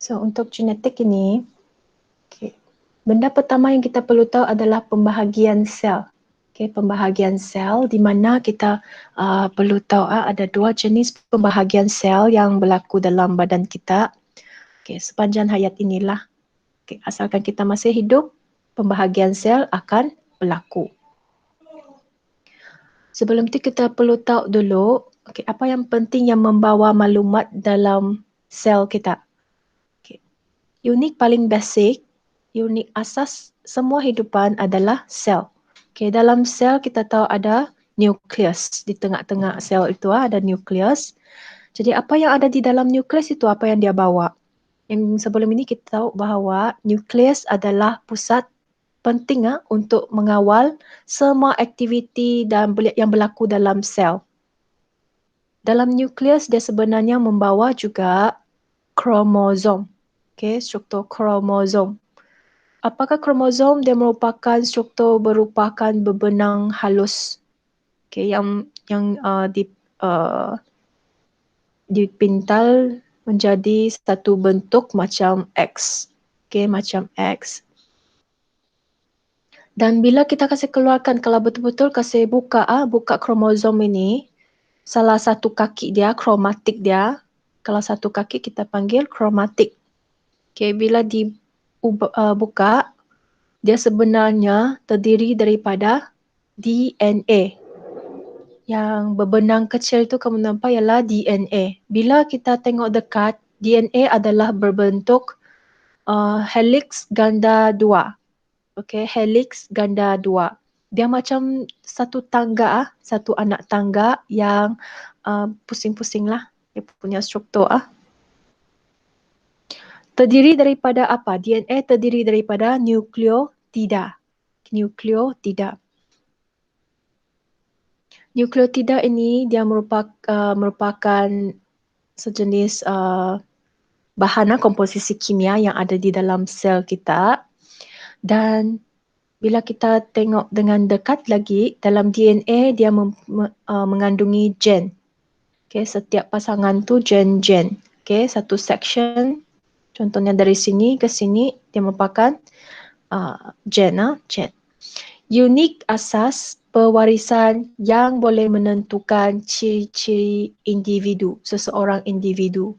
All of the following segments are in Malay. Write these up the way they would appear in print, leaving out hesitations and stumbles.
So untuk genetik ini, benda pertama yang kita perlu tahu adalah pembahagian sel. Pembahagian sel di mana kita perlu tahu ada dua jenis pembahagian sel yang berlaku dalam badan kita. Sepanjang hayat inilah, asalkan kita masih hidup, pembahagian sel akan berlaku. Sebelum itu kita perlu tahu dulu apa yang penting yang membawa maklumat dalam sel kita. Unit paling basic, unit asas semua hidupan adalah sel. Dalam sel kita tahu ada nukleus. Di tengah-tengah sel itu ada nukleus. Jadi apa yang ada di dalam nukleus itu apa yang dia bawa. Yang sebelum ini kita tahu bahawa nukleus adalah pusat penting untuk mengawal semua aktiviti dan yang berlaku dalam sel. Dalam nukleus dia sebenarnya membawa juga kromosom. Struktur kromosom. Apakah kromosom dia merupakan struktur berupakan berbenang halus yang dipintal menjadi satu bentuk macam X. Macam X. Dan bila kita kasih keluarkan, kalau betul-betul kasih buka kromosom ini, salah satu kaki dia, kromatik dia, kalau satu kaki kita panggil kromatik. Bila dibuka, dia sebenarnya terdiri daripada DNA. Yang berbenang kecil itu kamu nampak ialah DNA. Bila kita tengok dekat, DNA adalah berbentuk helix ganda 2. Helix ganda 2. Dia macam satu tangga, satu anak tangga yang pusing-pusing lah. Dia punya struktur. Terdiri daripada apa? DNA terdiri daripada nukleotida. Nukleotida. Nukleotida ini dia merupakan sejenis bahan komposisi kimia yang ada di dalam sel kita. Dan bila kita tengok dengan dekat lagi, dalam DNA dia mengandungi gen. Setiap pasangan tu gen-gen. Satu section, contohnya dari sini ke sini, dia merupakan gen. Unik asas pewarisan yang boleh menentukan ciri-ciri individu, seseorang individu.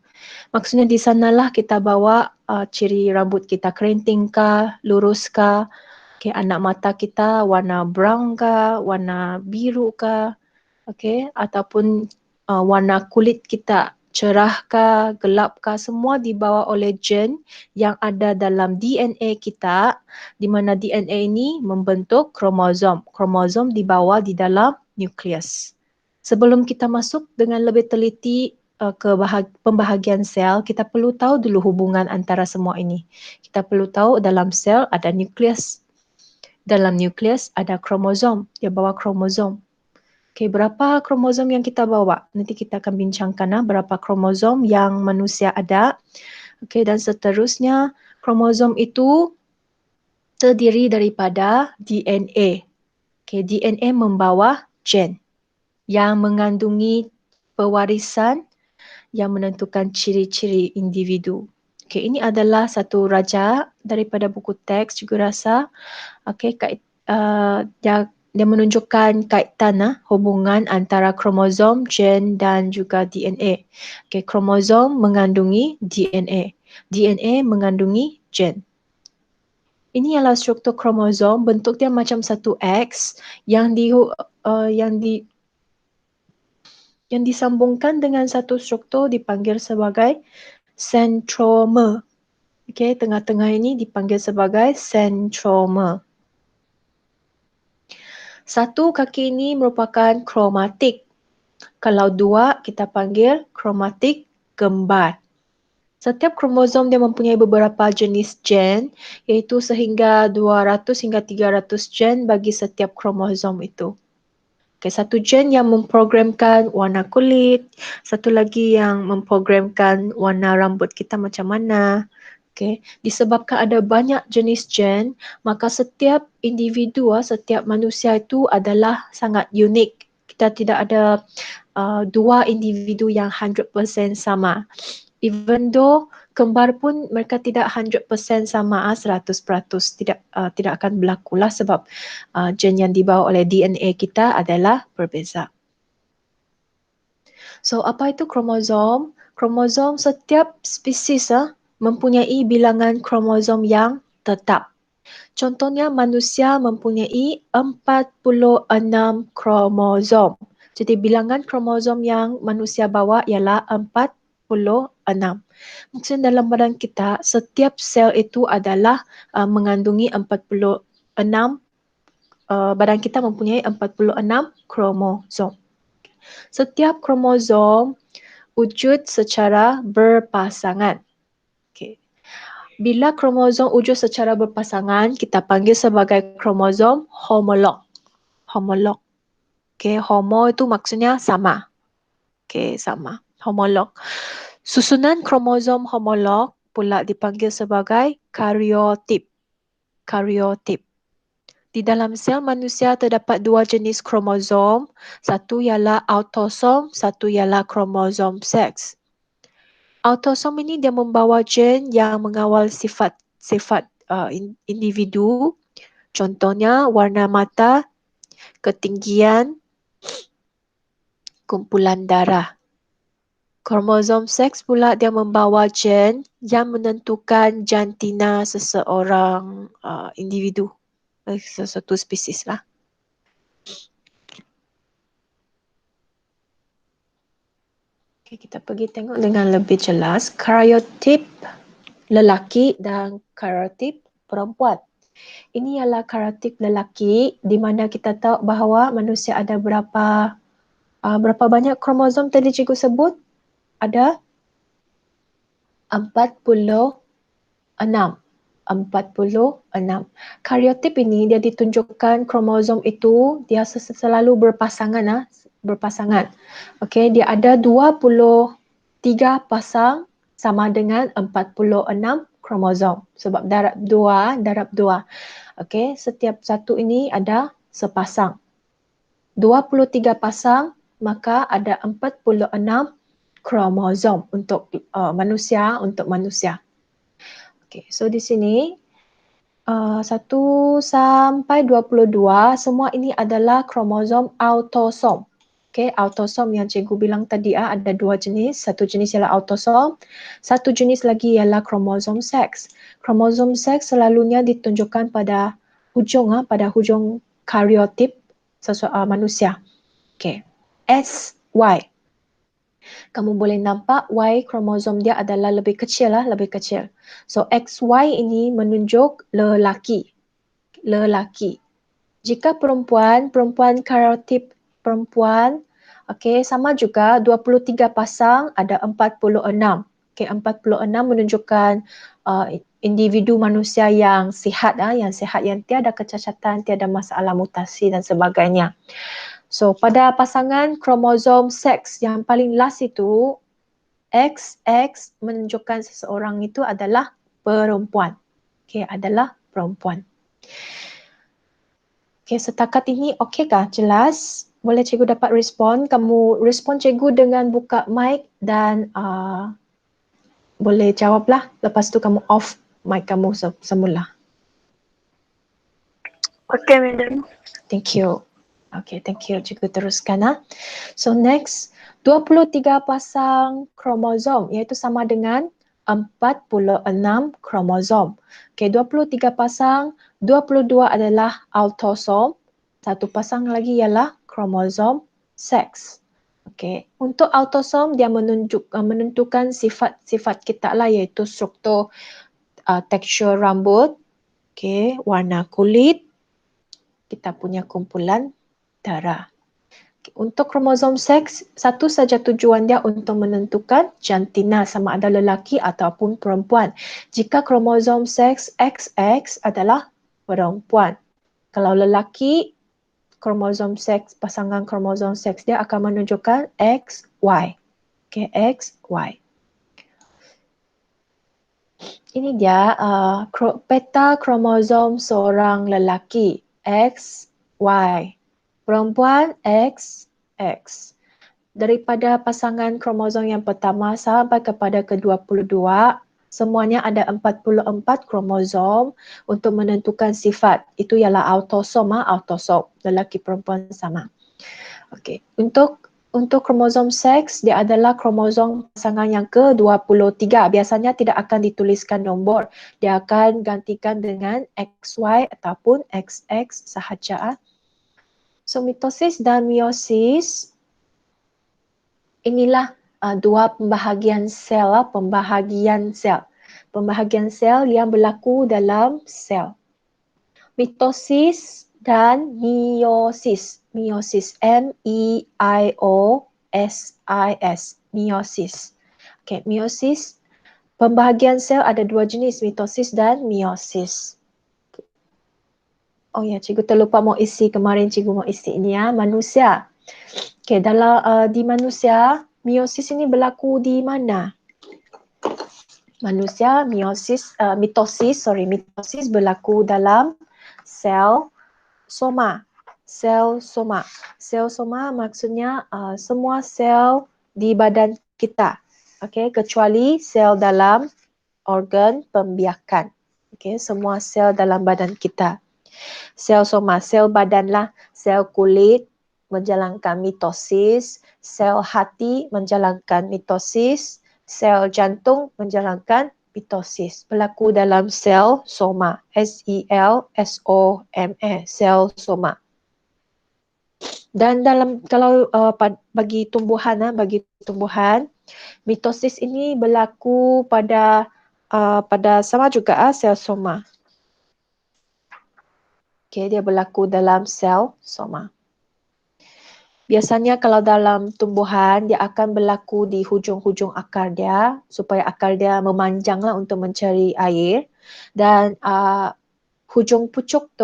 Maksudnya di sanalah kita bawa ciri rambut kita kerinting kah, lurus kah, anak mata kita warna brown kah, warna biru kah, ataupun warna kulit kita cerah kah, gelap kah, semua dibawa oleh gen yang ada dalam DNA kita, di mana DNA ini membentuk kromosom. Kromosom dibawa di dalam nukleus. Sebelum kita masuk dengan lebih teliti ke pembahagian sel, kita perlu tahu dulu hubungan antara semua ini. Kita perlu tahu dalam sel ada nukleus. Dalam nukleus ada kromosom, dia bawa kromosom. Berapa kromosom yang kita bawa? Nanti kita akan bincangkan berapa kromosom yang manusia ada. Dan seterusnya, kromosom itu terdiri daripada DNA. DNA membawa gen yang mengandungi pewarisan yang menentukan ciri-ciri individu. Ini adalah satu raja daripada buku teks juga rasa. Dia menunjukkan kaitan hubungan antara kromosom, gen dan juga DNA. Kromosom mengandungi DNA. DNA mengandungi gen. Ini adalah struktur kromosom, bentuk dia macam satu X yang disambungkan dengan satu struktur dipanggil sebagai centrome. Tengah-tengah ini dipanggil sebagai centrome. Satu kaki ini merupakan kromatik. Kalau dua, kita panggil kromatik kembar. Setiap kromosom dia mempunyai beberapa jenis gen, iaitu sehingga 200 hingga 300 gen bagi setiap kromosom itu. Satu gen yang memprogramkan warna kulit, satu lagi yang memprogramkan warna rambut kita macam mana. Disebabkan ada banyak jenis gen, maka setiap individu, setiap manusia itu adalah sangat unik. Kita tidak ada dua individu yang 100% sama. Even though kembar pun mereka tidak 100% sama, 100% tidak akan berlakulah sebab gen yang dibawa oleh DNA kita adalah berbeza. So apa itu kromosom? Kromosom, setiap spesies mempunyai bilangan kromosom yang tetap. Contohnya manusia mempunyai 46 kromosom. Jadi bilangan kromosom yang manusia bawa ialah 46. Maksudnya dalam badan kita, setiap sel itu adalah mengandungi 46, badan kita mempunyai 46 kromosom. Setiap kromosom wujud secara berpasangan. Okay. Bila kromosom wujud secara berpasangan, kita panggil sebagai kromosom homolog. Homolog. Okay, homo itu maksudnya sama. Okay, sama. Homolog. Susunan kromosom homolog pula dipanggil sebagai kariotip. Kariotip. Di dalam sel manusia terdapat dua jenis kromosom. Satu ialah autosom, satu ialah kromosom seks. Autosom ini dia membawa gen yang mengawal sifat individu. Contohnya warna mata, ketinggian, kumpulan darah. Kromosom seks pula dia membawa gen yang menentukan jantina seseorang individu, sesuatu spesies lah. Okay, kita pergi tengok dengan lebih jelas kariotip lelaki dan kariotip perempuan. Ini ialah kariotip lelaki di mana kita tahu bahawa manusia ada berapa banyak kromosom tadi cikgu sebut? Ada 46. 46. Kariotip ini dia ditunjukkan kromosom itu dia selalu berpasangan. Berpasangan. Okey, dia ada 23 pasang sama dengan 46 kromosom. Sebab darab 2. Okey, setiap satu ini ada sepasang. 23 pasang, maka ada 46 kromosom untuk manusia. Okay, so di sini 1 sampai 22 semua ini adalah kromosom autosom. Okay, autosom yang cikgu bilang tadi ada dua jenis. Satu jenis ialah autosom, satu jenis lagi ialah kromosom seks. Kromosom seks selalunya ditunjukkan pada hujung kariotip manusia. Okay, SY. Kamu boleh nampak Y kromosom dia adalah lebih kecil. So XY ini menunjuk lelaki. Jika perempuan kariotip perempuan, okay, sama juga 23 pasang ada 46. Okay, 46 menunjukkan individu manusia yang sihat, yang tiada kecacatan, tiada masalah mutasi dan sebagainya. So, pada pasangan kromosom seks yang paling last itu, XX menunjukkan seseorang itu adalah perempuan. Okay, adalah perempuan. Okay, setakat ini okey-kah? Jelas? Boleh cikgu dapat respon? Kamu respon cikgu dengan buka mic dan boleh jawablah. Lepas tu kamu off mic kamu semula. Okey, Madam. Thank you. Okay, thank you. Cikgu teruskan. So next, 23 pasang kromosom iaitu sama dengan 46 kromosom. Okay, 23 pasang, 22 adalah autosom, satu pasang lagi ialah kromosom seks. Okay, untuk autosom dia menentukan sifat-sifat kita lah iaitu struktur, tekstur rambut, okay, warna kulit, kita punya kumpulan darah. Untuk kromosom seks, satu saja tujuan dia untuk menentukan jantina sama ada lelaki ataupun perempuan. Jika kromosom seks XX adalah perempuan. Kalau lelaki, kromosom seks, pasangan kromosom seks dia akan menunjukkan XY. Okay, XY. Ini dia peta kromosom seorang lelaki. XY. Perempuan XX. daripada pasangan kromosom yang pertama sampai kepada ke-22, semuanya ada 44 kromosom untuk menentukan sifat. Itu ialah autosom, autosom, lelaki perempuan sama. Okey, untuk kromosom seks, dia adalah kromosom pasangan yang ke-23. Biasanya tidak akan dituliskan nombor. Dia akan gantikan dengan XY ataupun XX sahaja. So, mitosis dan meiosis, inilah dua pembahagian sel, pembahagian sel yang berlaku dalam sel. Mitosis dan meiosis. Meiosis, M-E-I-O-S-I-S, meiosis. Okay, meiosis, pembahagian sel ada dua jenis, mitosis dan meiosis. Oh ya, cikgu terlupa mau isi kemarin, cikgu mau isi ini ya, manusia. Okay, dalam di manusia, meiosis ini berlaku di mana? Manusia, mitosis berlaku dalam sel soma. Sel soma. Sel soma maksudnya semua sel di badan kita. Okay, kecuali sel dalam organ pembiakan. Okay, semua sel dalam badan kita. Sel soma, sel badan lah, sel kulit menjalankan mitosis, sel hati menjalankan mitosis, sel jantung menjalankan mitosis. Berlaku dalam sel soma, S-E-L-S-O-M-A, sel soma. Dan kalau bagi tumbuhan, mitosis ini berlaku pada sama juga sel soma. Okay, dia berlaku dalam sel soma. Biasanya kalau dalam tumbuhan, dia akan berlaku di hujung-hujung akar dia supaya akar dia memanjanglah untuk mencari air. Dan hujung pucuk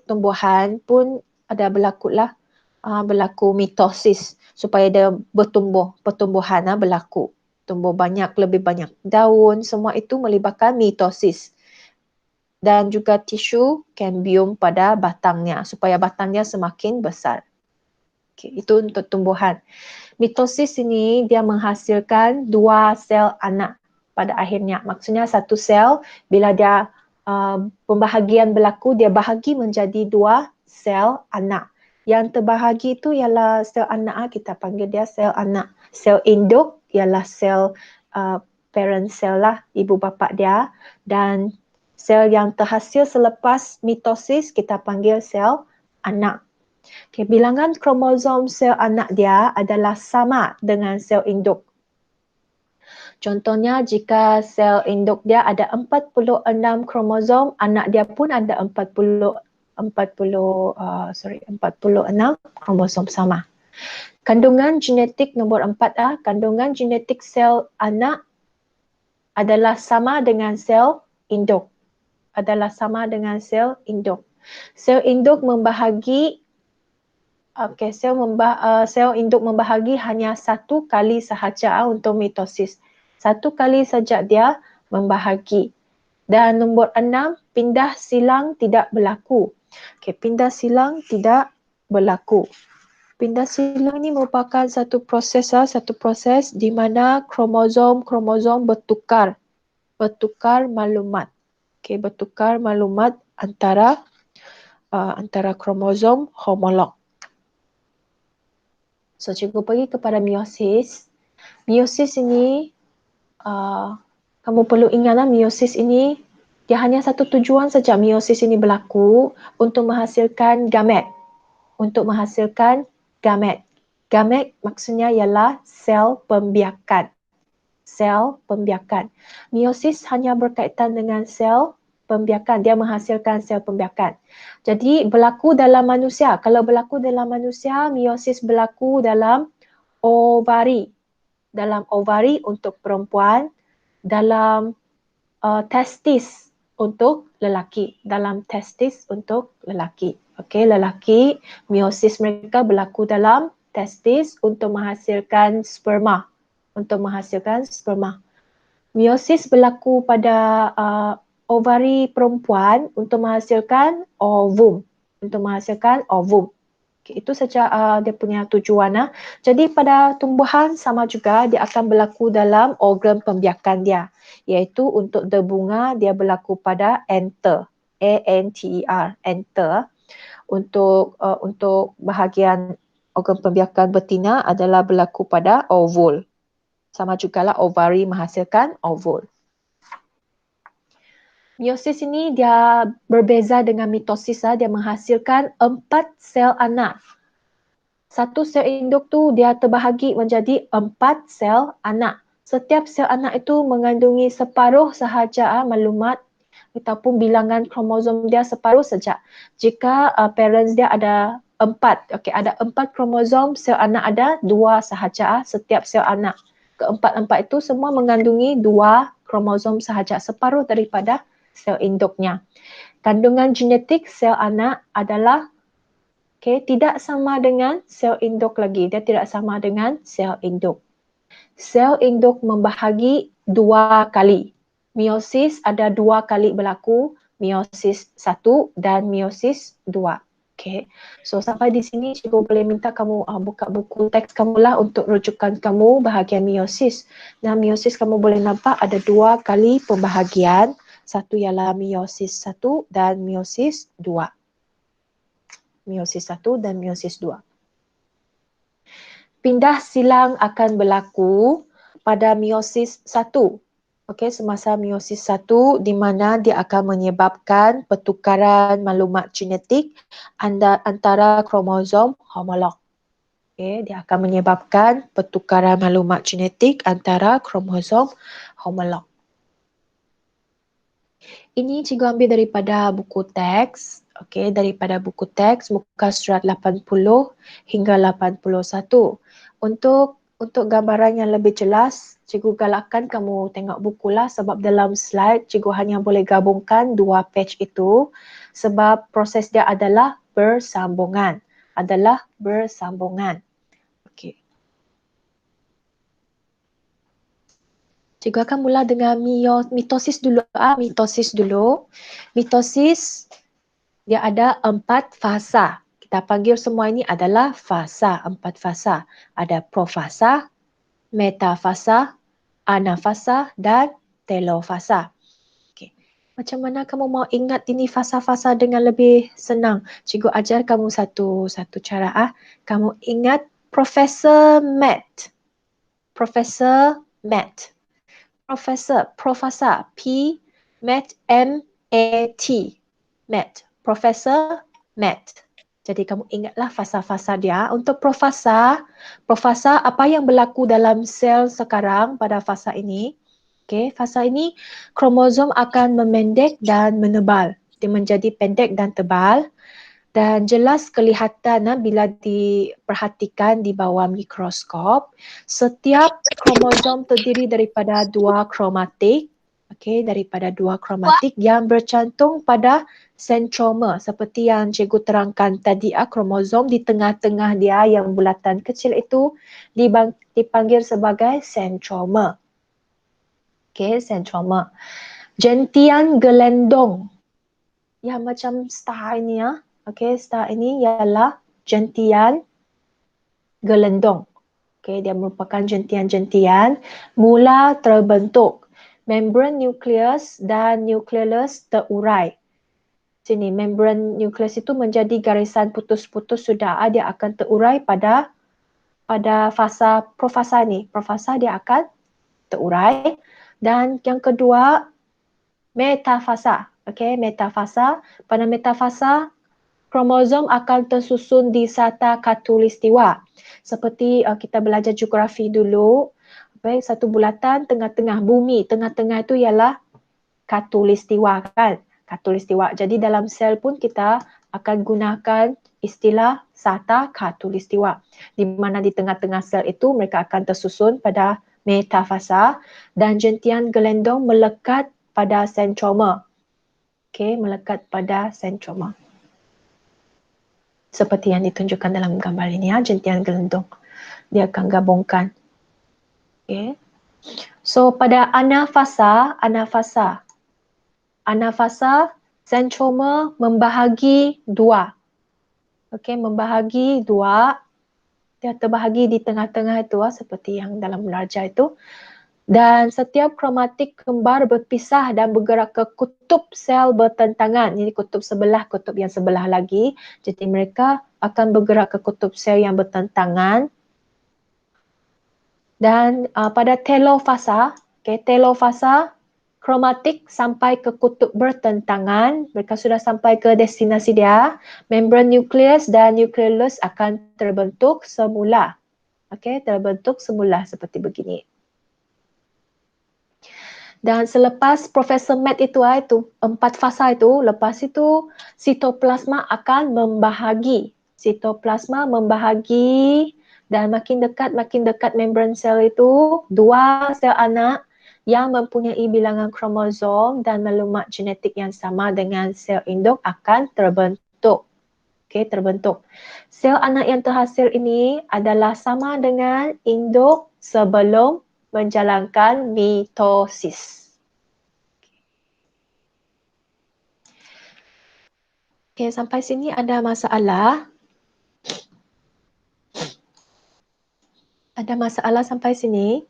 tumbuhan pun ada berlaku mitosis supaya dia pertumbuhan berlaku. Tumbuh lebih banyak daun, semua itu melibatkan mitosis. Dan juga tisu kambium pada batangnya supaya batangnya semakin besar. Okay, itu untuk tumbuhan. Mitosis ini dia menghasilkan dua sel anak pada akhirnya. Maksudnya satu sel bila dia pembahagian berlaku, dia bahagi menjadi dua sel anak. Yang terbahagi itu ialah sel anak, kita panggil dia sel anak. Sel induk ialah sel parent cell lah, ibu bapa dia. Dan sel yang terhasil selepas mitosis kita panggil sel anak. Okay, bilangan kromosom sel anak dia adalah sama dengan sel induk. Contohnya jika sel induk dia ada 46 kromosom, anak dia pun ada 46 kromosom sama. Kandungan genetik nombor 4, kandungan genetik sel anak adalah sama dengan sel induk. Sel induk membahagi sel induk membahagi hanya satu kali sahaja untuk mitosis. Satu kali saja dia membahagi. Dan nombor 6, pindah silang tidak berlaku. Pindah silang tidak berlaku. Pindah silang ini merupakan satu proses di mana kromosom bertukar maklumat. Bertukar maklumat antara kromosom homolog. So, cikgu pergi kepada meiosis. Meiosis ini, kamu perlu ingatlah meiosis ini, dia hanya satu tujuan saja meiosis ini berlaku untuk menghasilkan gamet. Gamet maksudnya ialah sel pembiakan. Meiosis hanya berkaitan dengan sel pembiakan, dia menghasilkan sel pembiakan. Jadi berlaku dalam manusia. Kalau berlaku dalam manusia, meiosis berlaku dalam ovari. Dalam ovari untuk perempuan, dalam testis untuk lelaki. Okey, lelaki, meiosis mereka berlaku dalam testis untuk menghasilkan sperma. Meiosis berlaku pada ovari perempuan untuk menghasilkan ovum. Okay, itu saja dia punya tujuan. Jadi pada tumbuhan sama juga dia akan berlaku dalam organ pembiakan dia, iaitu untuk berbunga dia berlaku pada anther, A-N-T-E-R, anther. Untuk bahagian organ pembiakan betina adalah berlaku pada ovule. Sama jugalah ovari menghasilkan ovule. Meiosis ini dia berbeza dengan mitosis, dia menghasilkan 4 sel anak. Satu sel induk tu dia terbahagi menjadi 4 sel anak. Setiap sel anak itu mengandungi separuh sahaja maklumat ataupun bilangan kromosom dia separuh saja. Jika parents dia ada 4, ada 4 kromosom, sel anak ada 2 sahaja setiap sel anak. Keempat-empat itu semua mengandungi 2 kromosom sahaja, separuh daripada sel induknya. Kandungan genetik sel anak adalah tidak sama dengan sel induk lagi. Dia tidak sama dengan sel induk. Sel induk membahagi 2 kali. Meiosis ada 2 kali berlaku, meiosis 1 dan meiosis 2. Okay. So sampai di sini cikgu boleh minta kamu buka buku teks kamu lah untuk rujukan kamu bahagian meiosis. Dan meiosis kamu boleh nampak ada 2 kali pembahagian. Satu ialah meiosis 1 dan meiosis 2. Meiosis 1 dan meiosis 2. Pindah silang akan berlaku pada meiosis 1. Okey, semasa meiosis 1 di mana dia akan menyebabkan pertukaran maklumat genetik antara kromosom homolog. Okey, dia akan menyebabkan pertukaran maklumat genetik antara kromosom homolog. Ini cikgu ambil daripada buku teks, daripada buku teks muka surat 80 hingga 81. Untuk gambaran yang lebih jelas, cikgu galakkan kamu tengok bukulah sebab dalam slide cikgu hanya boleh gabungkan 2 page itu sebab proses dia adalah bersambungan. Okey. Cikgu akan mula dengan mitosis dulu. Mitosis dia ada 4 fasa. Kita panggil semua ini adalah fasa, 4 fasa. Ada profasa, metafasa, anafasa dan telofasa. Okay. Macam mana kamu mau ingat ini fasa-fasa dengan lebih senang? Cikgu ajar kamu satu cara. Kamu ingat Profesor Matt. Profasa, P, Matt, M-A-T. Matt. Profesor Matt. Jadi kamu ingatlah fasa-fasa dia. Untuk profasa apa yang berlaku dalam sel sekarang pada fasa ini? Fasa ini kromosom akan memendek dan menebal. Dia menjadi pendek dan tebal. Dan jelas kelihatan bila diperhatikan di bawah mikroskop, setiap kromosom terdiri daripada 2 kromatik, yang bercantum pada sentroma seperti yang cikgu terangkan tadi, kromosom di tengah-tengah dia yang bulatan kecil itu dipanggil sebagai sentroma. Sentroma. Gentian gelendong. Ya, macam star ini ya. Star ini ialah gentian gelendong. Dia merupakan gentian-gentian mula terbentuk. Membran nukleus dan nukleolus terurai. Sini, membran nukleus itu menjadi garisan putus-putus sudah. Dia akan terurai pada fasa profasa ni. Profasa dia akan terurai. Dan yang kedua, metafasa. Metafasa. Pada metafasa, kromosom akan tersusun di sata khatulistiwa. Seperti kita belajar geografi dulu, satu bulatan tengah-tengah bumi, tengah-tengah itu ialah khatulistiwa kan? Khatulistiwa. Jadi dalam sel pun kita akan gunakan istilah sata khatulistiwa. Di mana di tengah-tengah sel itu mereka akan tersusun pada metafasa dan gentian gelendong melekat pada sentroma. Melekat pada sentroma. Seperti yang ditunjukkan dalam gambar ini, gentian gelendong. Dia akan gabungkan. So pada anafasa, sentroma membahagi 2. Okey, membahagi dua. Dia terbahagi di tengah-tengah itu seperti yang dalam larja itu. Dan setiap kromatik kembar berpisah dan bergerak ke kutub sel bertentangan. Ini kutub sebelah, kutub yang sebelah lagi. Jadi mereka akan bergerak ke kutub sel yang bertentangan. Dan pada telofasa, telofasa kromatik sampai ke kutub bertentangan. Mereka sudah sampai ke destinasi dia. Membran nukleus dan nukleolus akan terbentuk semula. Terbentuk semula seperti begini. Dan selepas Profesor Matt itu 4 fasa itu, lepas itu sitoplasma akan membahagi. Sitoplasma membahagi dan makin dekat membran sel itu, dua sel anak yang mempunyai bilangan kromosom dan maklumat genetik yang sama dengan sel induk akan terbentuk. Terbentuk. Sel anak yang terhasil ini adalah sama dengan induk sebelum menjalankan mitosis. Sampai sini ada masalah? Ada masalah sampai sini?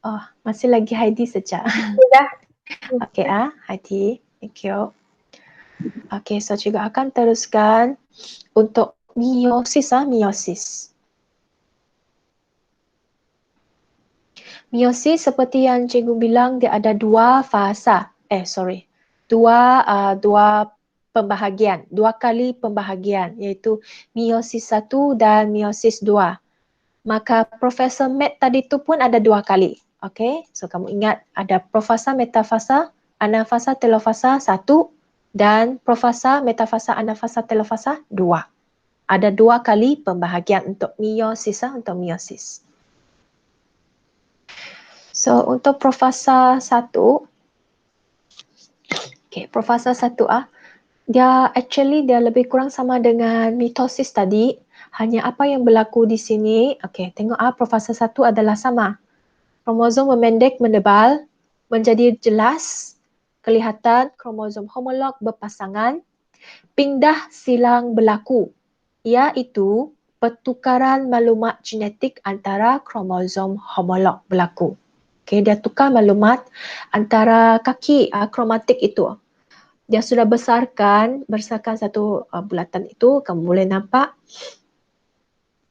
Oh, masih lagi Heidi saja. Sudah. Heidi. Thank you. So juga akan teruskan untuk meiosis. Meiosis seperti yang cikgu bilang dia ada dua fasa. Dua pembahagian, dua kali pembahagian iaitu meiosis 1 dan meiosis 2. Maka Profesor Matt tadi tu pun ada dua kali. So kamu ingat ada profasa, metafasa, anafasa, telofasa 1 dan profasa, metafasa, anafasa, telofasa 2. Ada dua kali pembahagian untuk meiosis. So untuk profasa 1, profasa 1A, dia lebih kurang sama dengan mitosis tadi. Hanya apa yang berlaku di sini, tengok profasa 1 adalah sama. Kromosom memendek, menebal, menjadi jelas, kelihatan kromosom homolog berpasangan, pindah silang berlaku, iaitu pertukaran maklumat genetik antara kromosom homolog berlaku. Dia tukar maklumat antara kaki kromatik itu. Dia sudah besarkan satu bulatan itu, kamu boleh nampak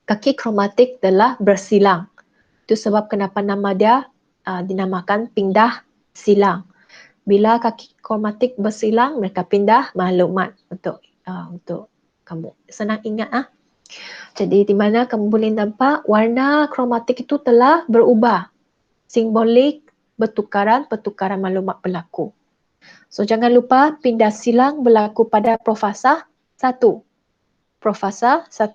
kaki kromatik telah bersilang. Itu sebab kenapa nama dia dinamakan pindah silang. Bila kaki kromatik bersilang, mereka pindah maklumat untuk kamu. Senang ingat Jadi di mana kamu boleh nampak warna kromatik itu telah berubah. Simbolik pertukaran maklumat berlaku. So jangan lupa pindah silang berlaku pada profasa 1. Profasa 1.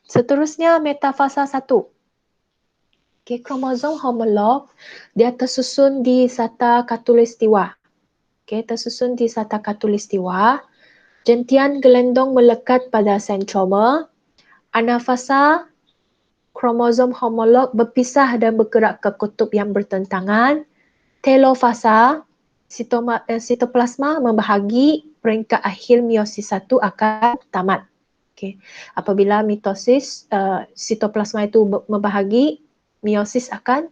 Seterusnya metafasa 1. Kromosom homolog dia tersusun di sata khatulistiwa. Tersusun di sata khatulistiwa. Jentian gelendong melekat pada sentroma. Anafasa kromosom homolog berpisah dan bergerak ke kutub yang bertentangan. Telofasa sitoplasma membahagi, peringkat akhir meiosis 1 akan tamat. Apabila mitosis sitoplasma itu membahagi, meiosis 1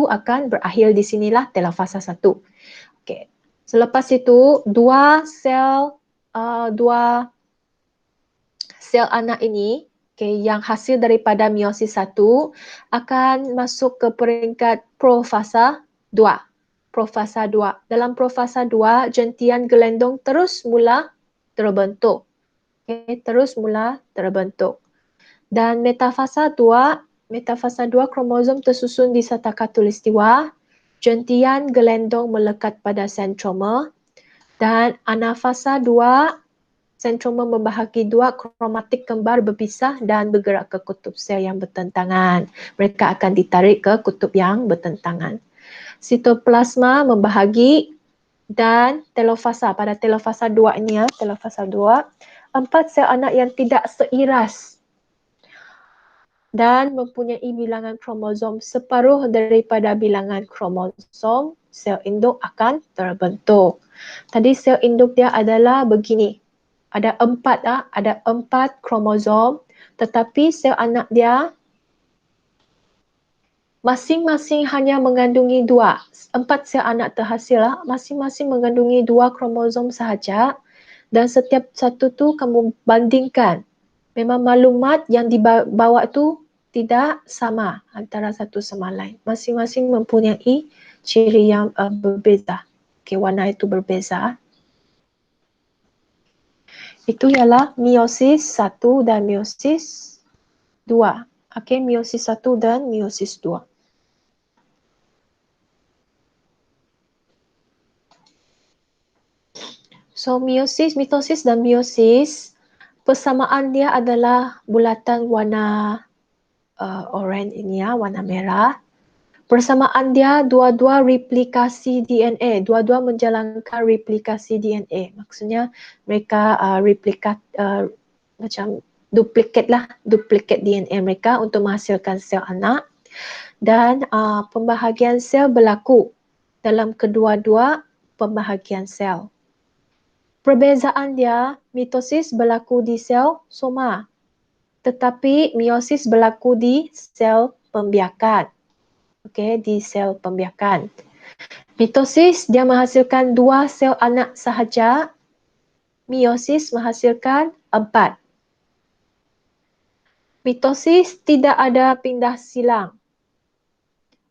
akan berakhir di sinilah telofasa 1. Selepas itu dua sel anak ini yang hasil daripada meiosis 1 akan masuk ke peringkat profasa 2. Profasa 2. Dalam profasa 2, jentian gelendong terus mula terbentuk. Terus mula terbentuk. Dan metafasa 2 kromosom tersusun di sata khatulistiwa, jentian gelendong melekat pada sentroma, dan anafasa 2 sentroma membahagi dua kromatik kembar berpisah dan bergerak ke kutub sel yang bertentangan. Mereka akan ditarik ke kutub yang bertentangan. Sitoplasma membahagi dan telofasa. Pada telofasa 2 ini telofasa 2, 4 sel anak yang tidak seiras dan mempunyai bilangan kromosom separuh daripada bilangan kromosom sel induk akan terbentuk. Tadi sel induk dia adalah begini. Ada 4 kromosom, tetapi sel anak dia masing-masing hanya mengandungi 2. 4 sel anak terhasil masing-masing mengandungi 2 kromosom sahaja, dan setiap satu tu kamu bandingkan. Memang maklumat yang dibawa tu tidak sama antara satu sama lain. Masing-masing mempunyai ciri yang berbeza. Okay, warna itu berbeza. Itu ialah meiosis 1 dan meiosis 2. Okay, meiosis 1 dan meiosis 2. So, mitosis dan meiosis, persamaan dia adalah bulatan warna oranye ini warna merah. Persamaan dia dua-dua replikasi DNA, dua-dua menjalankan replikasi DNA. Maksudnya mereka replikat macam duplikat DNA mereka untuk menghasilkan sel anak, dan pembahagian sel berlaku dalam kedua-dua pembahagian sel. Perbezaan dia, mitosis berlaku di sel soma, tetapi meiosis berlaku di sel pembiakan. Okey, di sel pembiakan. Mitosis dia menghasilkan 2 sel anak sahaja. Meiosis menghasilkan 4. Mitosis tidak ada pindah silang.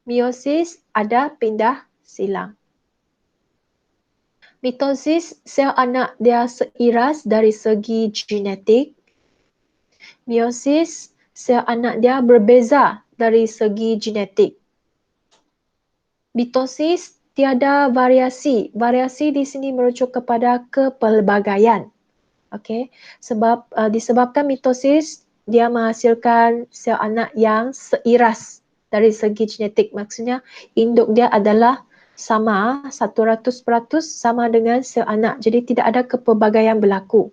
Meiosis ada pindah silang. Mitosis sel anak dia seiras dari segi genetik. Meiosis sel anak dia berbeza dari segi genetik. Mitosis tiada variasi. Variasi di sini merujuk kepada kepelbagaian. Okey, sebab disebabkan mitosis dia menghasilkan sel anak yang seiras dari segi genetik. Maksudnya induk dia adalah sama 100% sama dengan sel anak. Jadi tidak ada kepelbagaian berlaku.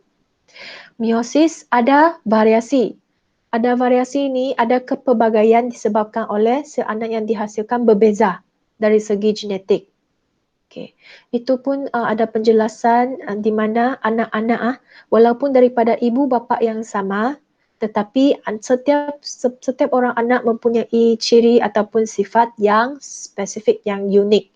Meiosis ada variasi. Ada variasi ini, ada kepelbagaian disebabkan oleh sel anak yang dihasilkan berbeza dari segi genetik. Okay. Itu pun ada penjelasan di mana anak-anak walaupun daripada ibu bapa yang sama, tetapi setiap orang anak mempunyai ciri ataupun sifat yang spesifik, yang unik.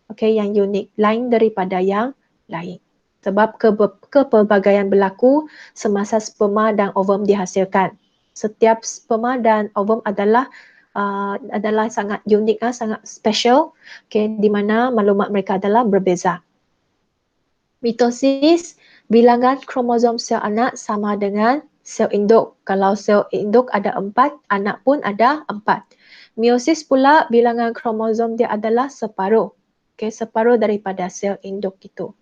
Okay, yang unik, lain daripada yang lain. Sebab kepelbagaian berlaku semasa sperma dan ovum dihasilkan. Setiap sperma dan ovum adalah sangat unik, sangat special, okay, di mana maklumat mereka adalah berbeza. Mitosis, bilangan kromosom sel anak sama dengan sel induk. Kalau sel induk ada 4, anak pun ada 4. Meiosis pula, bilangan kromosom dia adalah separuh. Okay, separuh daripada sel induk itu.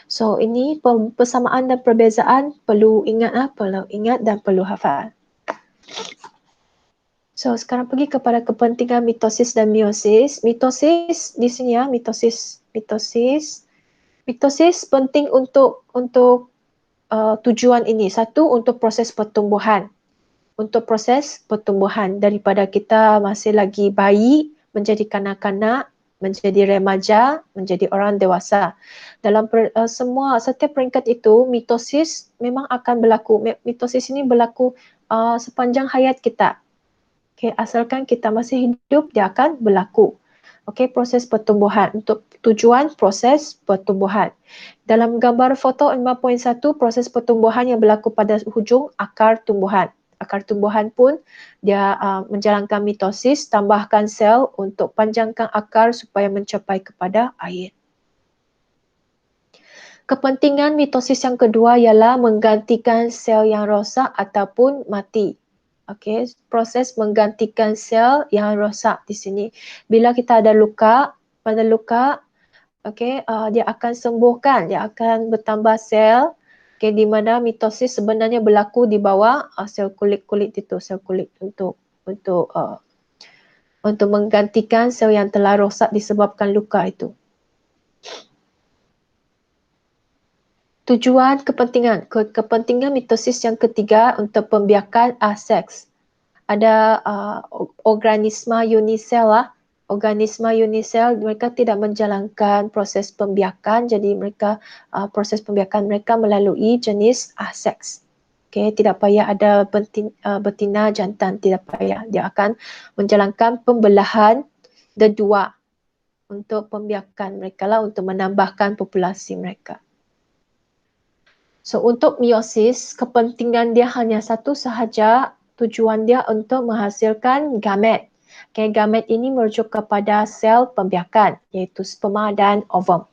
So, ini persamaan dan perbezaan perlu ingat dan perlu hafal. So, sekarang pergi kepada kepentingan mitosis dan meiosis. Mitosis di sini mitosis penting untuk tujuan ini. Satu, untuk proses pertumbuhan. Untuk proses pertumbuhan daripada kita masih lagi bayi, menjadi kanak-kanak, menjadi remaja, menjadi orang dewasa. Dalam setiap peringkat itu, mitosis memang akan berlaku. Mitosis ini berlaku sepanjang hayat kita. Okay, asalkan kita masih hidup, dia akan berlaku. Okay, proses pertumbuhan. Untuk tujuan proses pertumbuhan. Dalam gambar foto 5.1, proses pertumbuhan yang berlaku pada hujung akar tumbuhan. Akar tumbuhan pun dia menjalankan mitosis, tambahkan sel untuk panjangkan akar supaya mencapai kepada air. Kepentingan mitosis yang kedua ialah menggantikan sel yang rosak ataupun mati. Okey, proses menggantikan sel yang rosak di sini. Bila kita ada luka, pada luka, okey, dia akan sembuhkan, dia akan bertambah sel, okey, di mana mitosis sebenarnya berlaku di bawah sel kulit-kulit itu, sel kulit untuk menggantikan sel yang telah rosak disebabkan luka itu. Tujuan kepentingan mitosis yang ketiga untuk pembiakan aseks. Ada organisma unisel organisma unisel, mereka tidak menjalankan proses pembiakan, jadi mereka proses pembiakan mereka melalui jenis aseks. Okay, tidak payah ada betina jantan, tidak payah. Dia akan menjalankan pembelahan dedua untuk pembiakan mereka lah, untuk menambahkan populasi mereka. So untuk meiosis, kepentingan dia hanya satu sahaja, tujuan dia untuk menghasilkan gamet. Okay, gamet ini merujuk kepada sel pembiakan, iaitu sperma dan ovum.